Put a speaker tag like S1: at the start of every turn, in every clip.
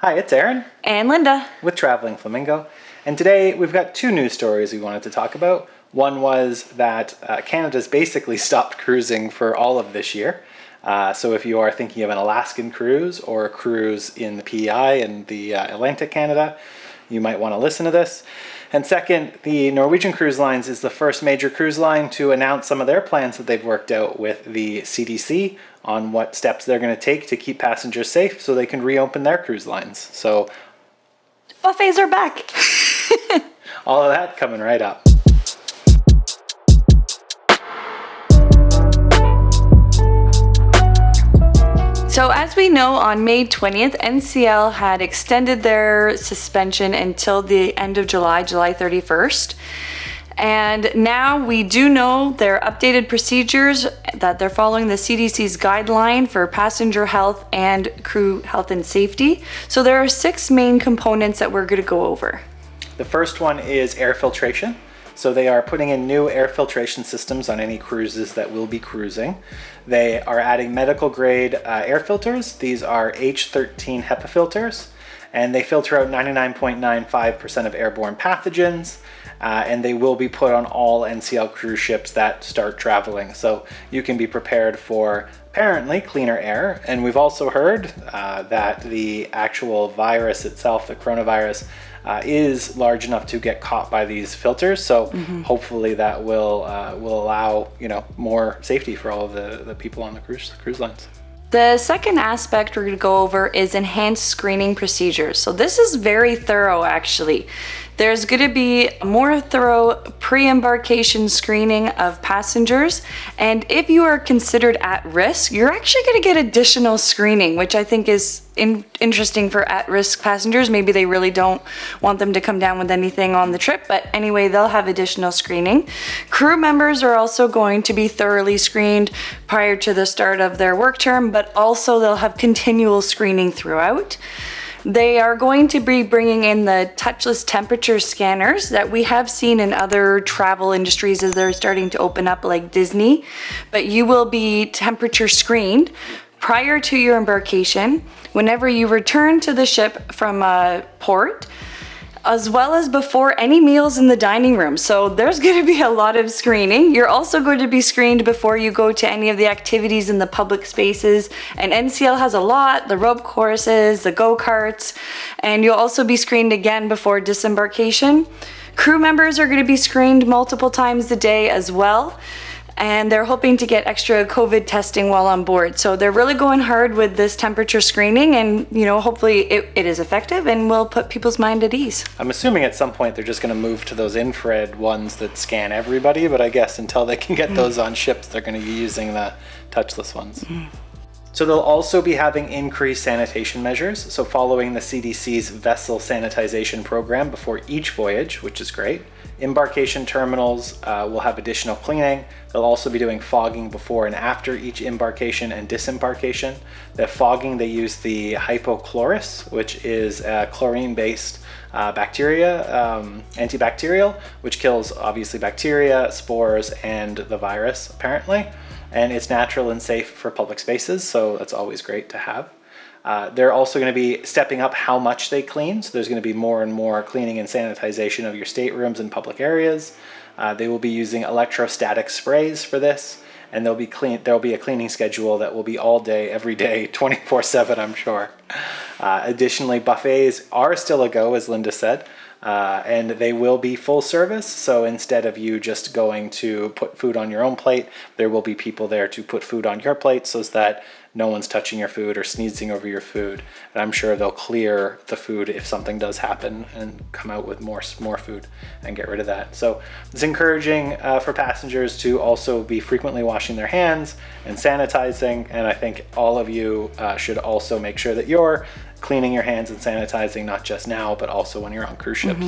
S1: Hi, it's Aaron
S2: And Linda.
S1: with Traveling Flamingo, and today we've got two news stories we wanted to talk about. One was that Canada's basically stopped cruising for all of this year. So if you are thinking of an Alaskan cruise or a cruise in the PEI and the Atlantic Canada, you might want to listen to this. And second, the Norwegian Cruise Lines is the first major cruise line to announce some of their plans that they've worked out with the CDC on what steps they're going to take to keep passengers safe so they can reopen their cruise lines. So
S2: Buffets are back.
S1: all of that coming right up.
S2: So as we know, on May 20th, NCL had extended their suspension until the end of July 31st. And now we do know their updated procedures, that they're following the CDC's guideline for passenger health and crew health and safety. So there are 6 main components that we're going to go over.
S1: The first one is air filtration. So they are putting in new air filtration systems on any cruises that will be cruising. They are adding medical grade air filters. These are H13 HEPA filters, and they filter out 99.95% of airborne pathogens. And they will be put on all NCL cruise ships that start traveling. So you can be prepared for apparently cleaner air. And we've also heard that the actual virus itself, the coronavirus, is large enough to get caught by these filters. So hopefully that will allow more safety for all of the people on the cruise lines.
S2: The second aspect we're going to go over is enhanced screening procedures. So this is very thorough, actually. There's going to be a more thorough pre-embarkation screening of passengers, and if you are considered at risk, you're actually going to get additional screening, which I think is interesting for at-risk passengers. Maybe they really don't want them to come down with anything on the trip, but anyway, they'll have additional screening. Crew members are also going to be thoroughly screened prior to the start of their work term, but also they'll have continual screening throughout. They are going to be bringing in the touchless temperature scanners that we have seen in other travel industries as they're starting to open up, like Disney, but you will be temperature screened prior to your embarkation, whenever you return to the ship from a port, as well as before any meals in the dining room. So there's going to be a lot of screening. You're also going to be screened before you go to any of the activities in the public spaces. And NCL has a lot, the rope courses, the go-karts, and you'll also be screened again before disembarkation. Crew members are going to be screened multiple times a day as well. And they're hoping to get extra COVID testing while on board. So they're really going hard with this temperature screening, and hopefully it is effective and will put people's mind at ease.
S1: I'm assuming at some point they're just going to move to those infrared ones that scan everybody, but I guess until they can get those on ships, they're going to be using the touchless ones. So they'll also be having increased sanitation measures. So following the CDC's vessel sanitization program before each voyage, which is great. Embarkation terminals will have additional cleaning. They'll also be doing fogging before and after each embarkation and disembarkation. The fogging, they use the hypochlorous, which is a chlorine-based bacteria, antibacterial, which kills obviously bacteria, spores, and the virus apparently. And it's natural and safe for public spaces, so that's always great to have. They're also going to be stepping up how much they clean, so there's going to be more and more cleaning and sanitization of your staterooms and public areas. They will be using electrostatic sprays for this, and there'll be a cleaning schedule that will be all day, every day, 24/7, I'm sure. Additionally, buffets are still a go, as Linda said. And they will be full service, so instead of you just going to put food on your own plate, there will be people there to put food on your plate so that no one's touching your food or sneezing over your food. And I'm sure they'll clear the food if something does happen and come out with more food and get rid of that. So it's encouraging for passengers to also be frequently washing their hands and sanitizing, and I think all of you should also make sure that you're cleaning your hands and sanitizing, not just now, but also when you're on cruise ships.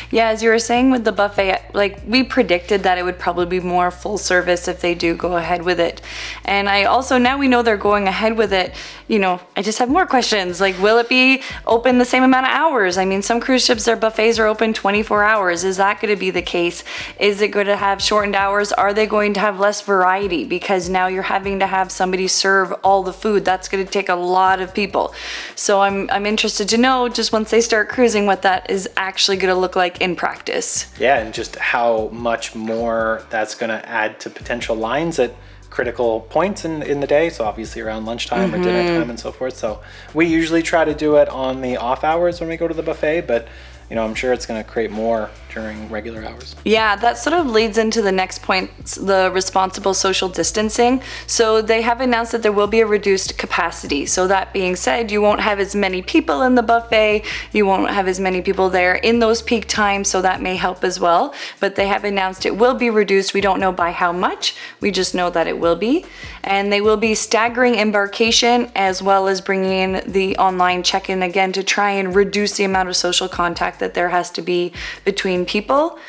S2: Yeah, as you were saying with the buffet, like we predicted that it would probably be more full service if they do go ahead with it. And I also, now we know they're going ahead with it, I just have more questions. Like, will it be open the same amount of hours? I mean, some cruise ships, their buffets are open 24 hours. Is that going to be the case? Is it going to have shortened hours? Are they going to have less variety? Because now you're having to have somebody serve all the food. That's going to take a lot of people. So I'm interested to know, just once they start cruising, what that is actually going to look like in practice.
S1: Yeah, and just how much more that's going to add to potential lines at critical points in the day. So obviously around lunchtime or dinner time and so forth. So we usually try to do it on the off hours when we go to the buffet, but I'm sure it's going to create more during regular hours.
S2: Yeah, that sort of leads into the next point, the responsible social distancing. So they have announced that there will be a reduced capacity. So that being said, you won't have as many people in the buffet, you won't have as many people there in those peak times, so that may help as well. But they have announced it will be reduced. We don't know by how much, we just know that it will be. And they will be staggering embarkation as well as bringing in the online check-in again to try and reduce the amount of social contact that there has to be between people.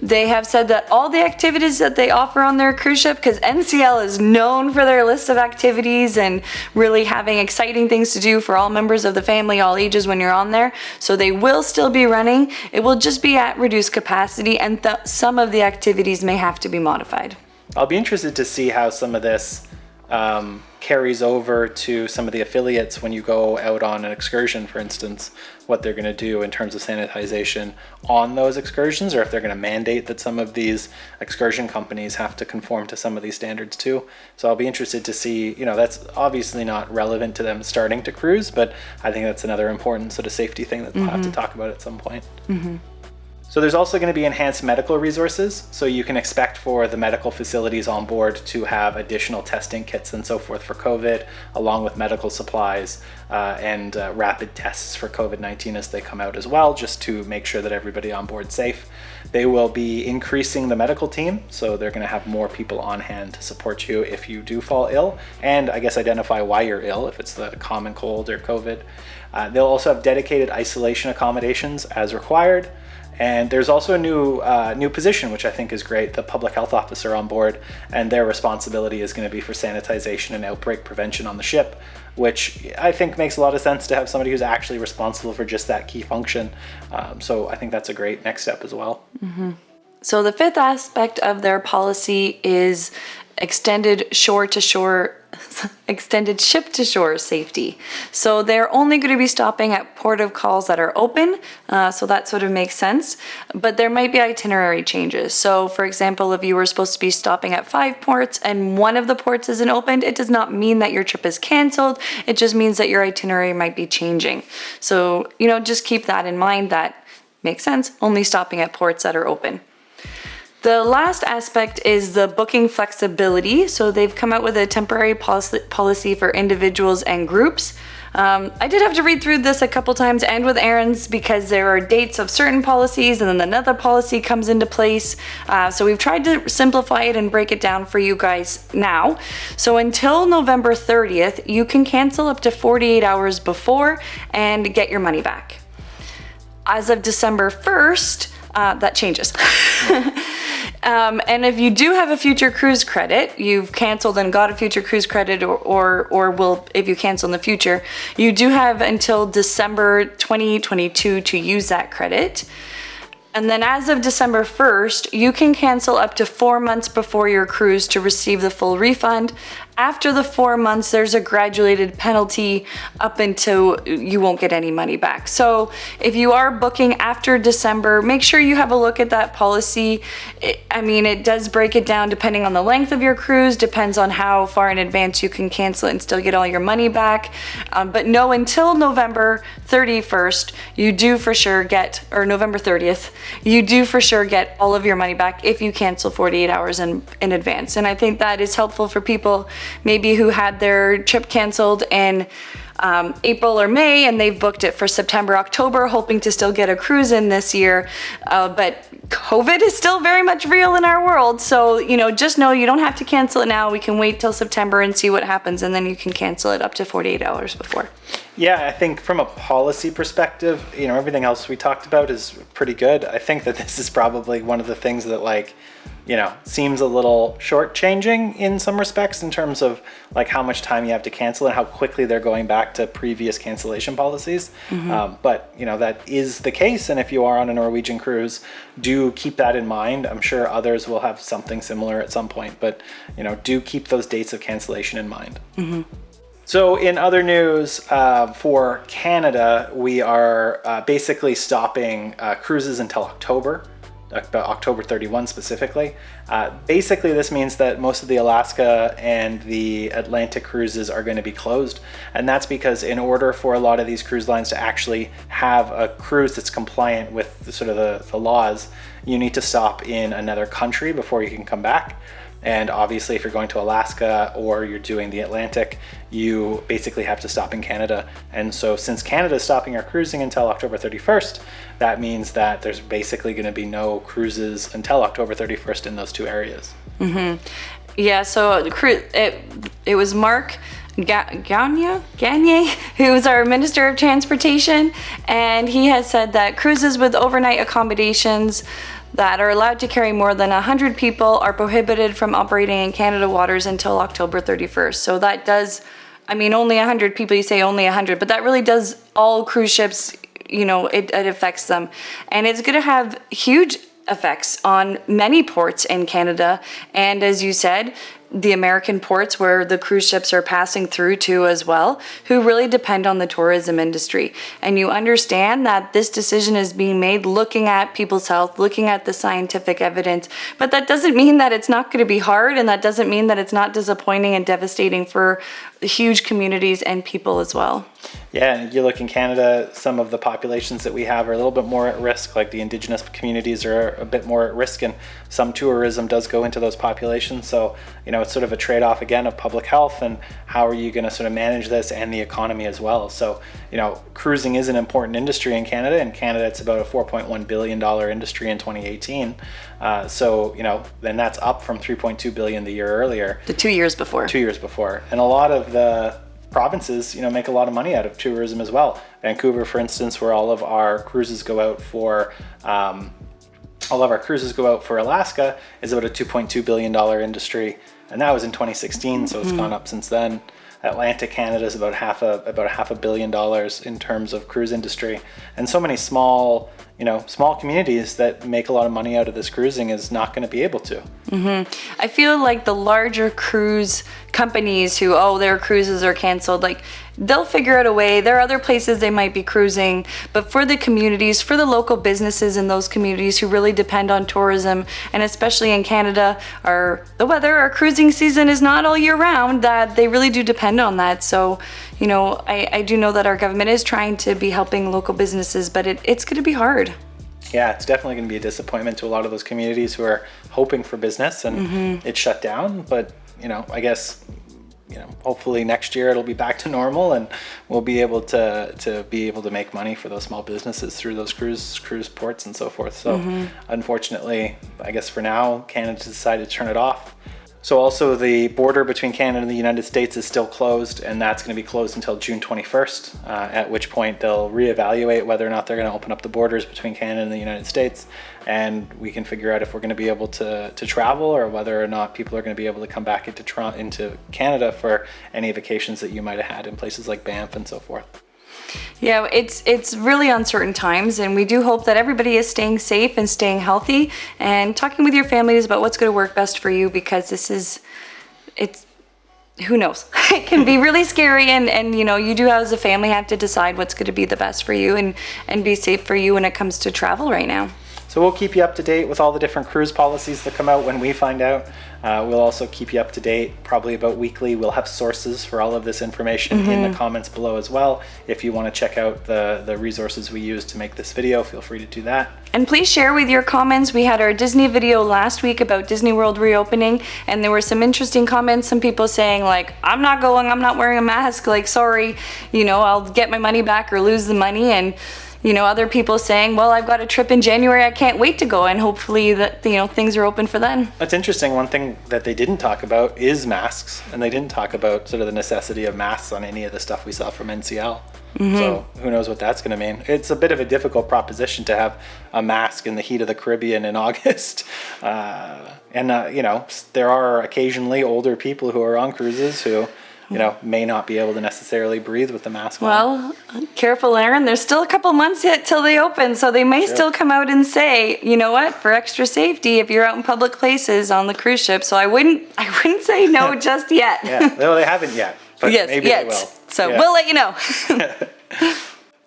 S2: They have said that all the activities that they offer on their cruise ship, because NCL is known for their list of activities and really having exciting things to do for all members of the family, all ages when you're on there. So they will still be running. It will just be at reduced capacity, and some of the activities may have to be modified.
S1: I'll be interested to see how some of this carries over to some of the affiliates when you go out on an excursion, for instance, what they're going to do in terms of sanitization on those excursions, or if they're going to mandate that some of these excursion companies have to conform to some of these standards too. So I'll be interested to see, that's obviously not relevant to them starting to cruise, but I think that's another important sort of safety thing that we'll have to talk about at some point. So there's also going to be enhanced medical resources. So you can expect for the medical facilities on board to have additional testing kits and so forth for COVID, along with medical supplies and rapid tests for COVID-19 as they come out as well, just to make sure that everybody on board is safe. They will be increasing the medical team, so they're going to have more people on hand to support you if you do fall ill, and I guess identify why you're ill, if it's the common cold or COVID. They'll also have dedicated isolation accommodations as required. And there's also a new position, which I think is great, the public health officer on board, and their responsibility is going to be for sanitization and outbreak prevention on the ship, which I think makes a lot of sense to have somebody who's actually responsible for just that key function. So I think that's a great next step as well.
S2: So the fifth aspect of their policy is extended ship-to-shore safety. So they're only going to be stopping at port of calls that are open, so that sort of makes sense. But there might be itinerary changes. So for example, if you were supposed to be stopping at 5 ports and one of the ports isn't opened, it does not mean that your trip is canceled. It just means that your itinerary might be changing. So, just keep that in mind. That makes sense, only stopping at ports that are open. The last aspect is the booking flexibility. So they've come out with a temporary policy for individuals and groups. I did have to read through this a couple times and with Aaron's because there are dates of certain policies and then another policy comes into place. So we've tried to simplify it and break it down for you guys now. So until November 30th, you can cancel up to 48 hours before and get your money back. As of December 1st, that changes. And if you do have a future cruise credit, you've canceled and got a future cruise credit or will, if you cancel in the future, you do have until December 2022 to use that credit. And then as of December 1st, you can cancel up to 4 months before your cruise to receive the full refund. After the 4 months, there's a graduated penalty up until you won't get any money back. So if you are booking after December, make sure you have a look at that policy. It does break it down depending on the length of your cruise, depends on how far in advance you can cancel it and still get all your money back. But no, until November 31st, you do for sure get, or November 30th, you do for sure get all of your money back if you cancel 48 hours in advance. And I think that is helpful for people maybe who had their trip canceled in April or May and they've booked it for September, October, hoping to still get a cruise in this year. But COVID is still very much real in our world. So, just know you don't have to cancel it now. We can wait till September and see what happens. And then you can cancel it up to 48 hours before.
S1: Yeah, I think from a policy perspective, everything else we talked about is pretty good. I think that this is probably one of the things that seems a little shortchanging in some respects in terms of how much time you have to cancel and how quickly they're going back to previous cancellation policies. But that is the case. And if you are on a Norwegian cruise, do keep that in mind. I'm sure others will have something similar at some point, but do keep those dates of cancellation in mind. So in other news, for Canada, we are basically stopping cruises until October. October 31 specifically. Basically, this means that most of the Alaska and the Atlantic cruises are going to be closed. And that's because in order for a lot of these cruise lines to actually have a cruise that's compliant with the laws, you need to stop in another country before you can come back. And obviously, if you're going to Alaska or you're doing the Atlantic, you basically have to stop in Canada. And so since Canada is stopping our cruising until October 31st, that means that there's basically going to be no cruises until October 31st in those two areas.
S2: Mm-hmm. Yeah, so it was Mark Gagne, who is our Minister of Transportation, and he has said that cruises with overnight accommodations that are allowed to carry more than 100 people are prohibited from operating in Canada waters until October 31st. So that does, I mean, only 100 people, you say only 100, but that really does all cruise ships, you know, it affects them. And it's going to have huge effects on many ports in Canada. And as you said, the American ports where the cruise ships are passing through to as well, who really depend on the tourism industry. And you understand that this decision is being made looking at people's health, looking at the scientific evidence, but that doesn't mean that it's not going to be hard, and that doesn't mean that it's not disappointing and devastating for huge communities and people as well.
S1: Yeah, and you look in Canada, some of the populations that we have are a little bit more at risk, like the Indigenous communities are a bit more at risk, and some tourism does go into those populations. So, you know, it's sort of a trade-off again of public health and how are you going to sort of manage this and the economy as well. So, you know, cruising is an important industry in Canada. In Canada, it's about a $4.1 billion industry in 2018. So, you know, then that's up from $3.2 billion the year earlier.
S2: The 2 years before.
S1: 2 years before. And a lot of the provinces, you know, make a lot of money out of tourism as well. Vancouver, for instance, where all of our cruises go out for Alaska, is about a $2.2 billion industry, and that was in 2016, so it's gone up since then. Atlantic Canada is about half a billion dollars in terms of cruise industry, and so many small communities that make a lot of money out of this cruising is not going to be able to.
S2: Mm-hmm. I feel like the larger cruise companies who, their cruises are canceled, like they'll figure out a way. There are other places they might be cruising, but for the communities, for the local businesses in those communities who really depend on tourism, and especially in Canada, our cruising season is not all year round, that they really do depend on that. So, you know, I do know that our government is trying to be helping local businesses, but it's going to be hard.
S1: Yeah, it's definitely going to be a disappointment to a lot of those communities who are hoping for business, and it's shut down. But, you know, I guess, you know, hopefully next year it'll be back to normal and we'll be able to make money for those small businesses through those cruise ports and so forth. So unfortunately, I guess for now, Canada decided to turn it off. So also the border between Canada and the United States is still closed, and that's going to be closed until June 21st, at which point they'll reevaluate whether or not they're going to open up the borders between Canada and the United States, and we can figure out if we're going to be able to travel, or whether or not people are going to be able to come back into Canada for any vacations that you might have had in places like Banff and so forth.
S2: Yeah, it's really uncertain times, and we do hope that everybody is staying safe and staying healthy and talking with your families about what's going to work best for you, because who knows? It can be really scary, and you know, you do as a family have to decide what's going to be the best for you and be safe for you when it comes to travel right now.
S1: So we'll keep you up to date with all the different cruise policies that come out when we find out. We'll also keep you up to date probably about weekly. We'll have sources for all of this information in the comments below as well. If you want to check out the resources we use to make this video, feel free to do that.
S2: And please share with your comments. We had our Disney video last week about Disney World reopening, and there were some interesting comments. Some people saying like, I'm not going, I'm not wearing a mask, like, sorry, you know, I'll get my money back or lose the money. And you know, other people saying, well, I've got a trip in January, I can't wait to go, and hopefully that, you know, things are open for then.
S1: That's interesting. One thing that they didn't talk about is masks, and they didn't talk about sort of the necessity of masks on any of the stuff we saw from NCL. So who knows what that's going to mean. It's a bit of a difficult proposition to have a mask in the heat of the Caribbean in August. You know, there are occasionally older people who are on cruises who, you know, may not be able to necessarily breathe with the mask on.
S2: Well, careful, Aaron. There's still a couple months yet till they open, so they may still come out and say, you know what, for extra safety, if you're out in public places on the cruise ship. So I wouldn't say no just yet.
S1: Yeah, no, they haven't yet. but
S2: Yes,
S1: maybe they will.
S2: So
S1: Yeah.
S2: we'll let you know.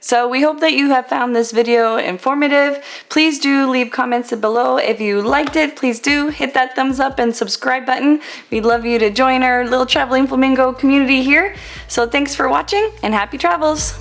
S2: So we hope that you have found this video informative. Please do leave comments below. If you liked it, please do hit that thumbs up and subscribe button. We'd love you to join our little traveling flamingo community here. So thanks for watching and happy travels.